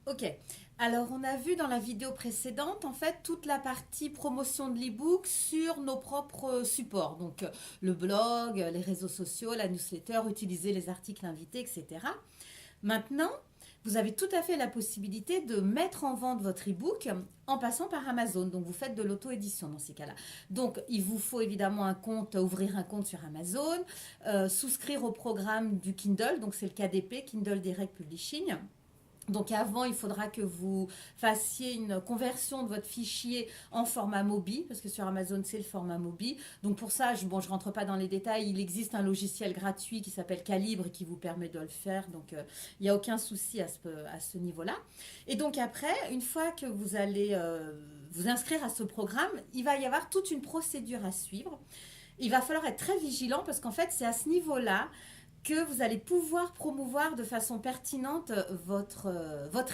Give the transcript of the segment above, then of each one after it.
Ok. Alors, on a vu dans la vidéo précédente, en fait, toute la partie promotion de l'e-book sur nos propres supports. Donc, le blog, les réseaux sociaux, la newsletter, utiliser les articles invités, etc. Maintenant, vous avez tout à fait la possibilité de mettre en vente votre e-book en passant par Amazon. Donc, vous faites de l'auto-édition dans ces cas-là. Donc, il vous faut évidemment un compte, ouvrir un compte sur Amazon, souscrire au programme du Kindle, donc c'est le KDP, Kindle Direct Publishing. Donc avant, il faudra que vous fassiez une conversion de votre fichier en format Mobi, parce que sur Amazon, c'est le format Mobi. Donc pour ça, je ne rentre pas dans les détails, il existe un logiciel gratuit qui s'appelle Calibre qui vous permet de le faire. Donc il n'y a aucun souci à ce niveau-là. Et donc après, une fois que vous allez vous inscrire à ce programme, il va y avoir toute une procédure à suivre. Il va falloir être très vigilant parce qu'en fait, c'est à ce niveau-là que vous allez pouvoir promouvoir de façon pertinente votre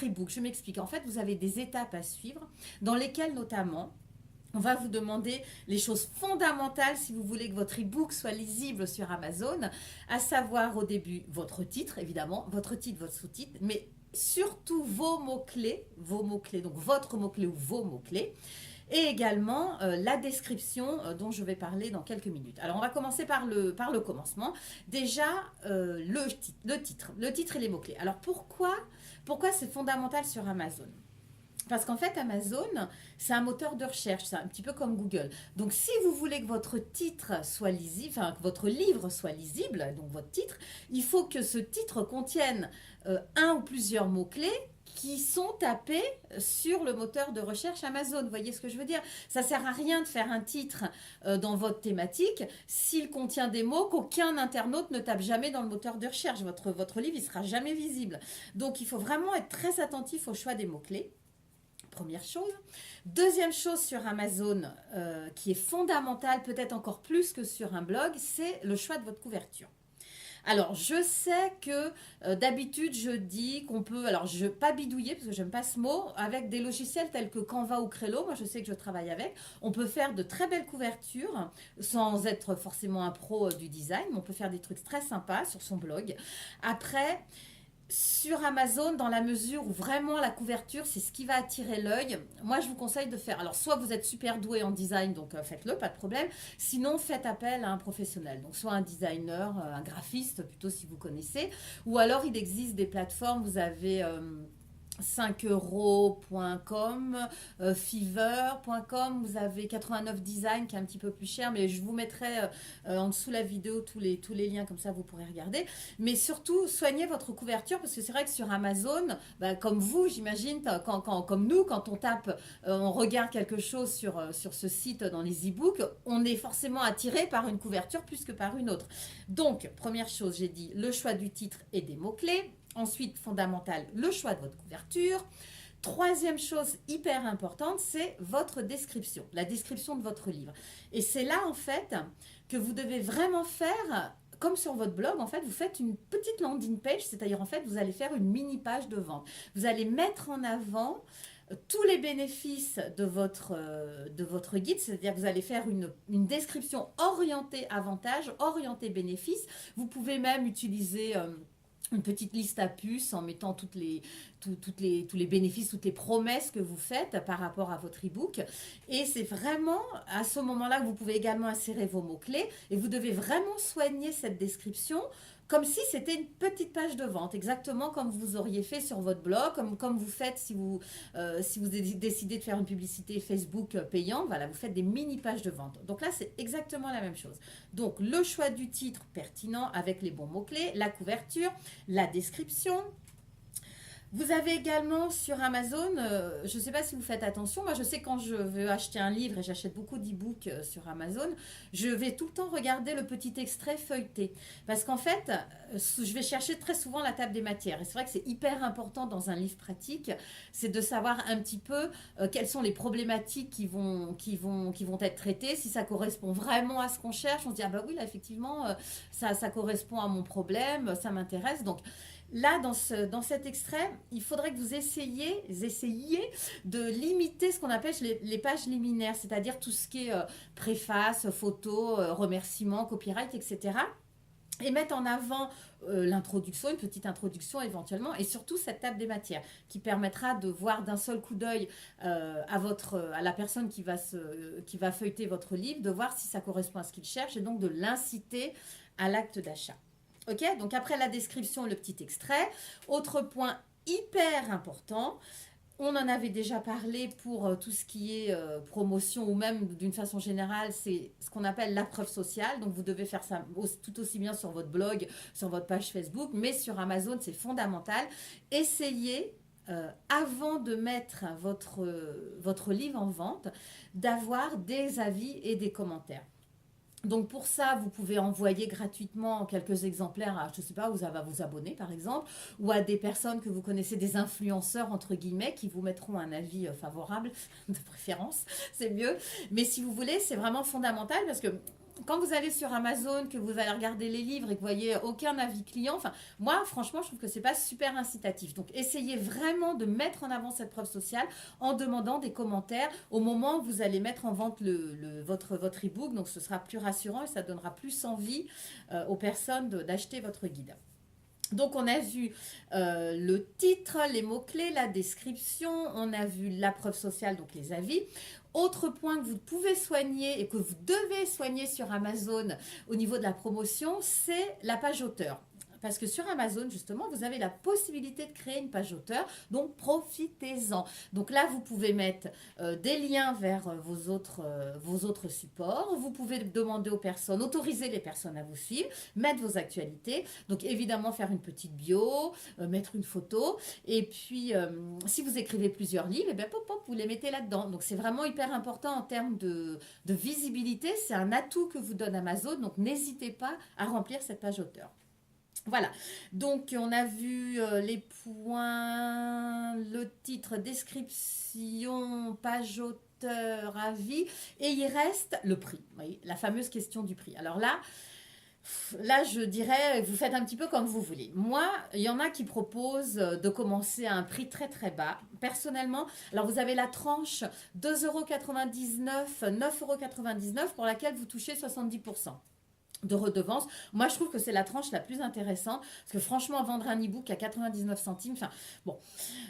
e-book. Je m'explique. En fait, vous avez des étapes à suivre dans lesquelles notamment on va vous demander les choses fondamentales si vous voulez que votre e-book soit lisible sur Amazon, à savoir au début votre titre, évidemment, votre titre, votre sous-titre, mais surtout vos mots-clés, donc votre mot-clé ou vos mots-clés, et également la description dont je vais parler dans quelques minutes. Alors on va commencer par le commencement. Déjà, le titre et les mots-clés. Alors pourquoi c'est fondamental sur Amazon? Parce qu'en fait, Amazon, c'est un moteur de recherche, c'est un petit peu comme Google. Donc, si vous voulez que votre titre soit lisible, enfin, que votre livre soit lisible, donc votre titre, il faut que ce titre contienne un ou plusieurs mots-clés qui sont tapés sur le moteur de recherche Amazon. Vous voyez ce que je veux dire? Ça sert à rien de faire un titre dans votre thématique s'il contient des mots qu'aucun internaute ne tape jamais dans le moteur de recherche. Votre livre, il sera jamais visible. Donc, il faut vraiment être très attentif au choix des mots-clés. Première chose. Deuxième chose sur Amazon qui est fondamentale, peut-être encore plus que sur un blog, c'est le choix de votre couverture. Alors, je sais que d'habitude, je dis qu'on peut, alors je pas bidouiller parce que j'aime pas ce mot, avec des logiciels tels que Canva ou Crello, moi je sais que je travaille avec, on peut faire de très belles couvertures sans être forcément un pro du design, mais on peut faire des trucs très sympas sur son blog. Après, sur Amazon, dans la mesure où vraiment la couverture, c'est ce qui va attirer l'œil, moi je vous conseille de faire. Alors, soit vous êtes super doué en design, donc faites-le, pas de problème. Sinon, faites appel à un professionnel. Donc, soit un designer, un graphiste, plutôt si vous connaissez. Ou alors, il existe des plateformes, vous avez 5euros.com, Fiverr.com, vous avez 89 Design qui est un petit peu plus cher, mais je vous mettrai en dessous la vidéo tous les liens, comme ça vous pourrez regarder. Mais surtout, soignez votre couverture parce que c'est vrai que sur Amazon, bah, comme vous, j'imagine, comme nous, quand on tape, on regarde quelque chose sur ce site dans les e-books, on est forcément attiré par une couverture plus que par une autre. Donc, première chose, j'ai dit le choix du titre et des mots-clés. Ensuite, fondamental, le choix de votre couverture. Troisième chose hyper importante, c'est votre description, la description de votre livre. Et c'est là, en fait, que vous devez vraiment faire, comme sur votre blog, en fait, vous faites une petite landing page, c'est-à-dire, en fait, vous allez faire une mini page de vente. Vous allez mettre en avant tous les bénéfices de votre guide, c'est-à-dire que vous allez faire une description orientée avantages, orientée bénéfices. Vous pouvez même utiliser une petite liste à puces en mettant tous les bénéfices, toutes les promesses que vous faites par rapport à votre e-book. Et c'est vraiment à ce moment-là que vous pouvez également insérer vos mots-clés et vous devez vraiment soigner cette description comme si c'était une petite page de vente, exactement comme vous auriez fait sur votre blog, comme vous faites si vous décidez de faire une publicité Facebook payante, voilà, vous faites des mini pages de vente. Donc là, c'est exactement la même chose. Donc le choix du titre pertinent avec les bons mots-clés, la couverture, la description. Vous avez également sur Amazon, je ne sais pas si vous faites attention, moi je sais quand je veux acheter un livre et j'achète beaucoup d'e-books sur Amazon, je vais tout le temps regarder le petit extrait feuilleté. Parce qu'en fait, je vais chercher très souvent la table des matières. Et c'est vrai que c'est hyper important dans un livre pratique, c'est de savoir un petit peu quelles sont les problématiques qui vont être traitées, si ça correspond vraiment à ce qu'on cherche. On se dit, ah bah oui, là effectivement, ça correspond à mon problème, ça m'intéresse. Donc, là, dans cet extrait, il faudrait que vous essayiez de limiter ce qu'on appelle les pages liminaires, c'est-à-dire tout ce qui est préface, photo, remerciements, copyright, etc. et mettre en avant l'introduction, une petite introduction éventuellement, et surtout cette table des matières qui permettra de voir d'un seul coup d'œil à la personne qui va feuilleter votre livre, de voir si ça correspond à ce qu'il cherche et donc de l'inciter à l'acte d'achat. Ok, donc après la description, le petit extrait. Autre point hyper important, on en avait déjà parlé pour tout ce qui est promotion ou même d'une façon générale, c'est ce qu'on appelle la preuve sociale. Donc vous devez faire ça tout aussi bien sur votre blog, sur votre page Facebook, mais sur Amazon, c'est fondamental. Essayez, avant de mettre votre livre en vente, d'avoir des avis et des commentaires. Donc pour ça, vous pouvez envoyer gratuitement quelques exemplaires à, je ne sais pas, à vos abonnés par exemple, ou à des personnes que vous connaissez, des influenceurs entre guillemets, qui vous mettront un avis favorable, de préférence, c'est mieux. Mais si vous voulez, c'est vraiment fondamental parce que quand vous allez sur Amazon, que vous allez regarder les livres et que vous voyez aucun avis client, enfin, moi, franchement, je trouve que c'est pas super incitatif. Donc, essayez vraiment de mettre en avant cette preuve sociale en demandant des commentaires au moment où vous allez mettre en vente votre e-book. Donc, ce sera plus rassurant et ça donnera plus envie aux personnes d'acheter votre guide. Donc on a vu le titre, les mots-clés, la description, on a vu la preuve sociale, donc les avis. Autre point que vous pouvez soigner et que vous devez soigner sur Amazon au niveau de la promotion, c'est la page auteur. Parce que sur Amazon, justement, vous avez la possibilité de créer une page auteur, donc profitez-en. Donc là, vous pouvez mettre des liens vers vos autres supports. Vous pouvez demander aux personnes, autoriser les personnes à vous suivre, mettre vos actualités. Donc évidemment, faire une petite bio, mettre une photo. Et puis, si vous écrivez plusieurs livres, et bien, pop, pop, vous les mettez là-dedans. Donc c'est vraiment hyper important en termes de visibilité. C'est un atout que vous donne Amazon. Donc n'hésitez pas à remplir cette page auteur. Voilà, donc on a vu les points, le titre, description, page auteur, avis, et il reste le prix, oui, la fameuse question du prix. Alors là, je dirais, vous faites un petit peu comme vous voulez. Moi, il y en a qui proposent de commencer à un prix très très bas. Personnellement, alors vous avez la tranche 2,99 €, 9,99 € pour laquelle vous touchez 70% de redevance. Moi, je trouve que c'est la tranche la plus intéressante parce que franchement, vendre un e-book à 99 centimes, enfin, bon.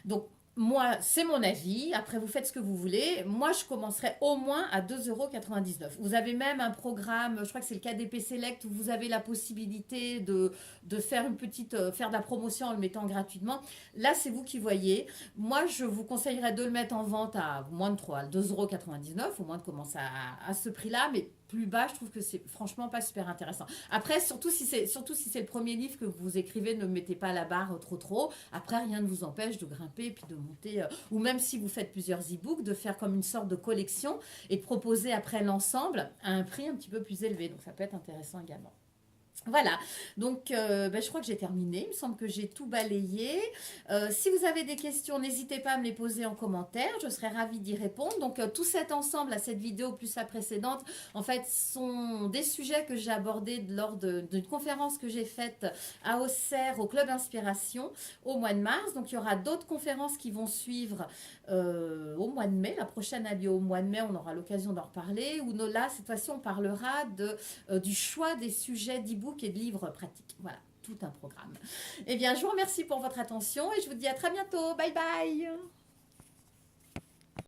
Donc, moi, c'est mon avis. Après, vous faites ce que vous voulez. Moi, je commencerai au moins à 2,99 €. Vous avez même un programme, je crois que c'est le KDP Select, où vous avez la possibilité de faire faire de la promotion en le mettant gratuitement. Là, c'est vous qui voyez. Moi, je vous conseillerais de le mettre en vente à moins de 3, 2,99 €, au moins de commencer à ce prix-là, mais plus bas, je trouve que c'est franchement pas super intéressant. Après, surtout si c'est le premier livre que vous écrivez, ne mettez pas la barre trop. Après, rien ne vous empêche de grimper et puis de monter, ou même si vous faites plusieurs e-books, de faire comme une sorte de collection et de proposer après l'ensemble à un prix un petit peu plus élevé. Donc ça peut être intéressant également. Voilà, donc je crois que j'ai terminé, il me semble que j'ai tout balayé. Si vous avez des questions, n'hésitez pas à me les poser en commentaire, je serai ravie d'y répondre. Donc tout cet ensemble, à cette vidéo plus la précédente, en fait, sont des sujets que j'ai abordés lors d'une conférence que j'ai faite à Auxerre, au Club Inspiration, au mois de mars. Donc il y aura d'autres conférences qui vont suivre au mois de mai. La prochaine a lieu au mois de mai, on aura l'occasion d'en reparler. Ou là, cette fois-ci, on parlera du choix des sujets d'e-book et de livres pratiques. Voilà, tout un programme. Eh bien, je vous remercie pour votre attention et je vous dis à très bientôt. Bye bye.